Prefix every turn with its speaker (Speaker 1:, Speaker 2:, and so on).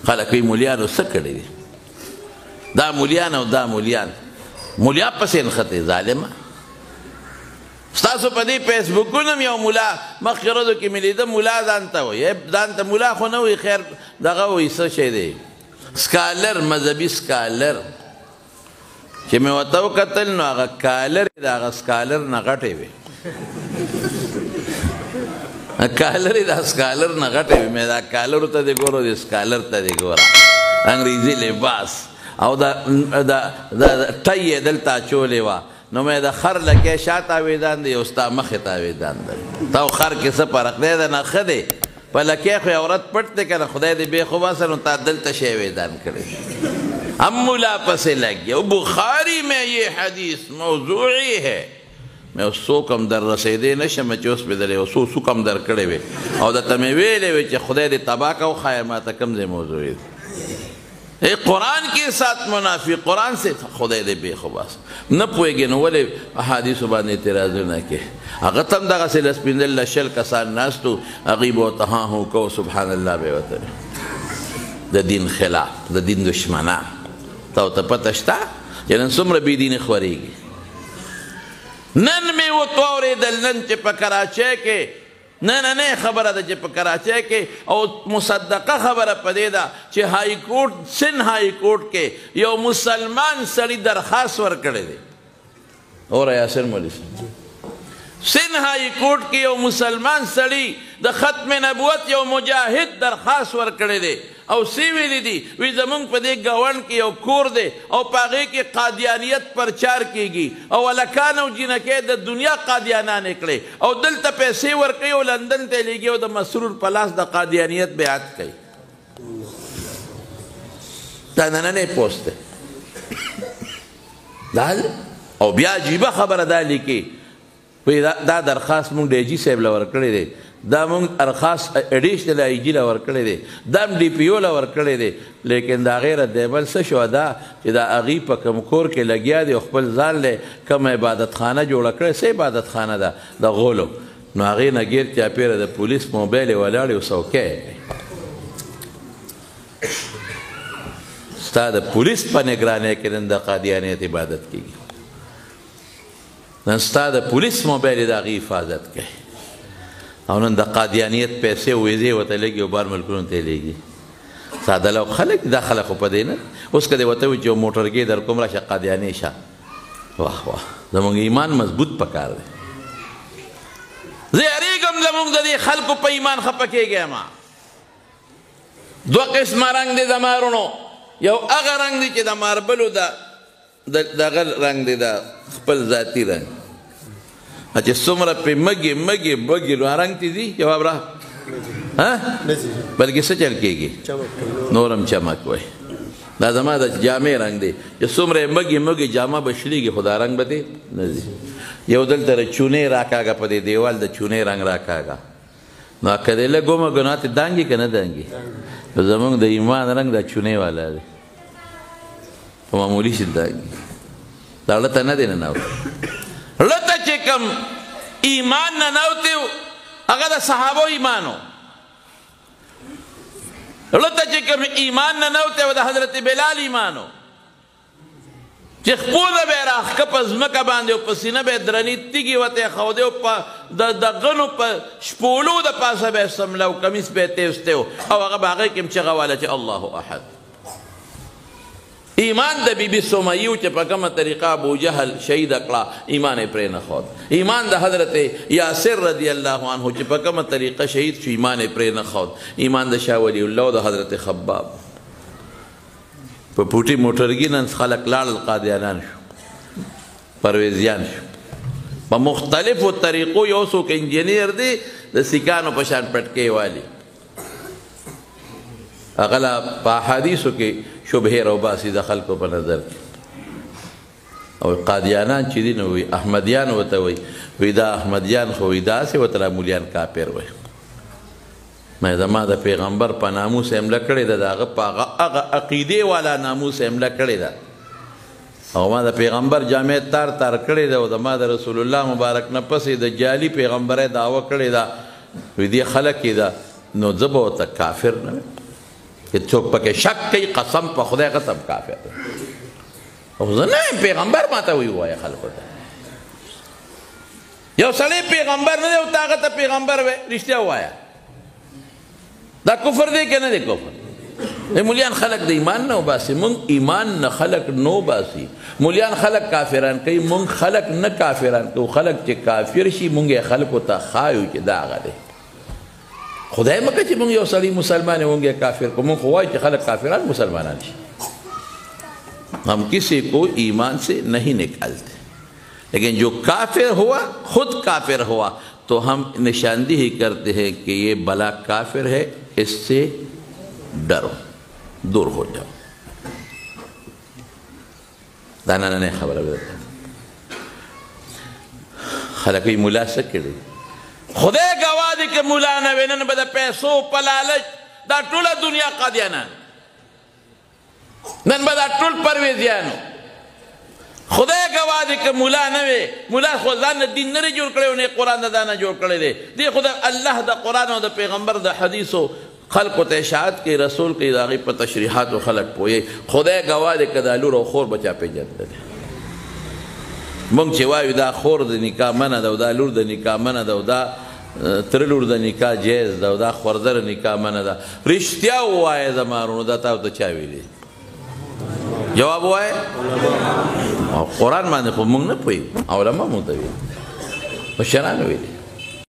Speaker 1: خلک وایي مولیانو څه کړي دي دا مولیان او دا مولیان مولیا پسې نښتې ظالمه ستاسو په دې فیسبوکونو هم یو ملا مخکې ورځو کې مې لیده ملا ځان ته وایي ځان ته ملا خو نه وایي خیر دغه وایي څه شی دی سکالر مذهبي سکالر چې مې ورته وکتل نو هغه کالر د هغه سکالر نه غټې وې کالر د سکالر نه غټې وې مې دا کالرو ته دې ګوره د سکالر ته دې ګوره انګریزي لباس او دا ټی یې دلته اچولې وه نو مې د خر لکې شا تاویدان دی او ستا مخې تاویدان دی تا او خر کې څه فرق دی د نه ښه دی په لکې خو عورت پټ دی که نه خدای دې بې خو باسه نو تا دلته شی ویدان کړی ہم ملا پسے لگ گیا بخاری میں یہ حدیث موضوعی ہے میں اس سو کم در رسیدے نشم چی اس پہ دلے سو کم در کڑے وے او دا تمہیں ویلے وے چی خدای دے تباکہ و خائمات کم دے موضوعی دے قرآن کے ساتھ منافی قرآن سے خدای دے بے خباس نہ پوئے گے نو ولے حدیث باندې اعتراض نہ کہ اغتم دغه سے لسپین اللہ شل کسان ناستو اغیب و تہاں ہو کو سبحان اللہ بے وطن دا دین خلاف دا دین دشمنان تاو تا پتہ شتا چې نن څومره بې دیني خورېږي نن مې وتوارېدل نن چې په کراچۍ کې نننۍ خبره ده چې په کراچۍ کې او مصدقه خبره په دې ده چې های کورټ سند های کورټ کې یو مسلمان سړي درخواست ورکړی دی اوره یاسر مولوي سند های کورټ کې یو مسلمان سړي د ختم نبوت یو مجاهد درخواست ورکړی دی او سی ویلی دی وی زمونږ په دې ګاونډ کې یو کور دی او په هغې کې قادیانیت پرچار کیږي او هلکان او جینکۍ د دنیا قادیانانې کړې او دلته پیسې ورکوي او لندن ته یې لیږي او د مسرور په لاس د قادیانیت بیعت کوي دا نننی پوسټ دی او بیا عجیبه خبره دا لیکي دا درخواست مونږ ډي جي صاحب له ورکړی دی دا مونږ درخواست ایډیشنل آی جي له ورکړی دی دا هم ډي پي او له ورکړی دی لیکن د هغې رد عمل څه شوه دا چې دا هغې په کوم کور کې لګیا دی او خپل ځان له کومه عبادتخانه جوړه کړې څه عبادتخانه ده د غولو نو هغې نه ګیر چاپېره د پولیس موبایل یې ولاړ او څوکی ستا د پولیس په نګرانۍ کې نن د قادیانیت عبادت کېږي نن ستا د پولیس موبایل یې د هغې حفاظت کوي او نن د قادیانیت پیسې ویزې ورته لګي او بار ملکونو ته یې لیږي ساده لو خلک دا خلک خو په دې نه اوس که دې ورته وایي چې یو موټرګۍ در کوم راشه قادیانۍ شه واه واه زموږ ایمان مضبوط پکار دی زه یریږم زموږ د دې خلکو په ایمان خفه کېږی ما دوه قسمه رنګ دی د مارونو یو هغه رنګ دی چې د ماربلو دغه رنګ دی د خپل ذاتي رنګ چې څومره پې مږې بږې نو رنګ تی دي جواب را بلکې څه چل کېږي نور هم چمک وای دا زما د جامې رنګ دی چې څومره یې مږې جامه به شلېږي خو دا رنګ به دی نه ځي یو دلته د چونې راکاږه په دې دیوال د چونې رنګ راکاږه نو که دې لږ ومږو ته دانګي که نه دانګي زمونږ د ایمان رنګ دا چونې والا دی په معمولي شي دانګي دا ړه ته نه دی ننوتی ړه ته چې کوم ایمان ننوتی هغه د صحابو ایمان و ړه ته چې کوم ایمان ننوتی و د حضرت بلال ایمان و چې خپله به یې راښکه په ځمکه باندې او په سینه به یې درنې تیږې ورته یې ښودې او په د غنو په شپولو د پاسه به یې سمله او کمیس به یې تیستی و او هغه به هغې کې هم چغه واله چې الله احد ایمان د بی بی سمیه چې په کومه طریقه ابو جهل شهید کړه ایمان یې پرې نه ښود ایمان د حضرت یاسر رضی الله عنه چې په کومه طریقه شهید شو ایمان یې پرې نه ښود ایمان د شاه ولی الله او د حضرت خباب په پوټي موټرګي نن خلک لاړل قادیانان شو پرویزیان شو په مختلفو طریقو یو څوک انجینیر دی د سیکانو په شان پټکې والي هغه لا په احادیثو کې شبهې راوباسي د خلکو په نظر کې او قادیانان چې دي نو وي احمدیان ورته وایي دا احمدیان خو وایي داسې ورته لا مولیان کافر وایي زما د پیغمبر په ناموس حمله کړې ده د هغه په هغه عقیدې والا ناموس حمله کړې ده او ما د پیغمبر جامع تار کړې ده او د ما د رسول الله مبارک نه پسې د جعلي پیغمبرۍ دعوه کړې ده وایي دې خلک یې ده نو زه به ورته کافر نه کہ څوک پکې شک کوي قسم په خدای قسم کافر دی او زه نه یم پیغمبر ماته ووایه خلکو ته یو سړی پیغمبر نه دی او تا هغه ته پیغمبر وایې رښتیا ووایه دا کفر دی که نه دی کفر مولیان خلق د ایمان نه وباسي مونږ ایمان نه خلق نه وباسي مولیان خلق کافران کوي مونږ خلق نه کافران کوو خلق چې کافر شي مونږ یې خلقو ته ښایو چې دا هغه دی خدای مکه چې مونږ یو سړی مسلمان یې مونږ یې کافر کو مونږ خو وایو چې خلق کافران مسلمانان شي ہم کسی کو ایمان سے نہیں نکالتے لیکن جو کافر ہوا خود کافر ہوا تو ہم نشاندہی کرتے ہیں کہ یہ بلا کافر ہے اس سے ڈرو دور ہو جاؤ دانا نے خبر خلقی ملا سکڑی خدای گواہ دی کہ ملا نوینن بدا پیسو پلالچ دا ټوله دنیا قادیانان نن بدا ټول پرویزیانو خدای گواہ دی کہ ملا نوے ملا خو ځان دین نه جوړ کړی نه قرآن دا نه جوړ کړی دی دی خدای الله دا قرآن او دا پیغمبر دا حدیثو خلق و اشاعت کی رسول کی داغی پر تشریحات و خلق پوئے خدای گواہ دے کدا لور او خور بچا پہ جد دے مونږ چې وایو دا خور د نکاح منه ده او دا لور د نکاح منه ده او دا تر لور د نکاح جایز ده او دا خوردر نکاح منه ده رښتیا ووایه زما ورونو دا تاسو ته چا ویلي جواب ووایه قرآن باندې خو مونږ نه پوهېږو علما مونږ ته ویلي مشرانو ویلي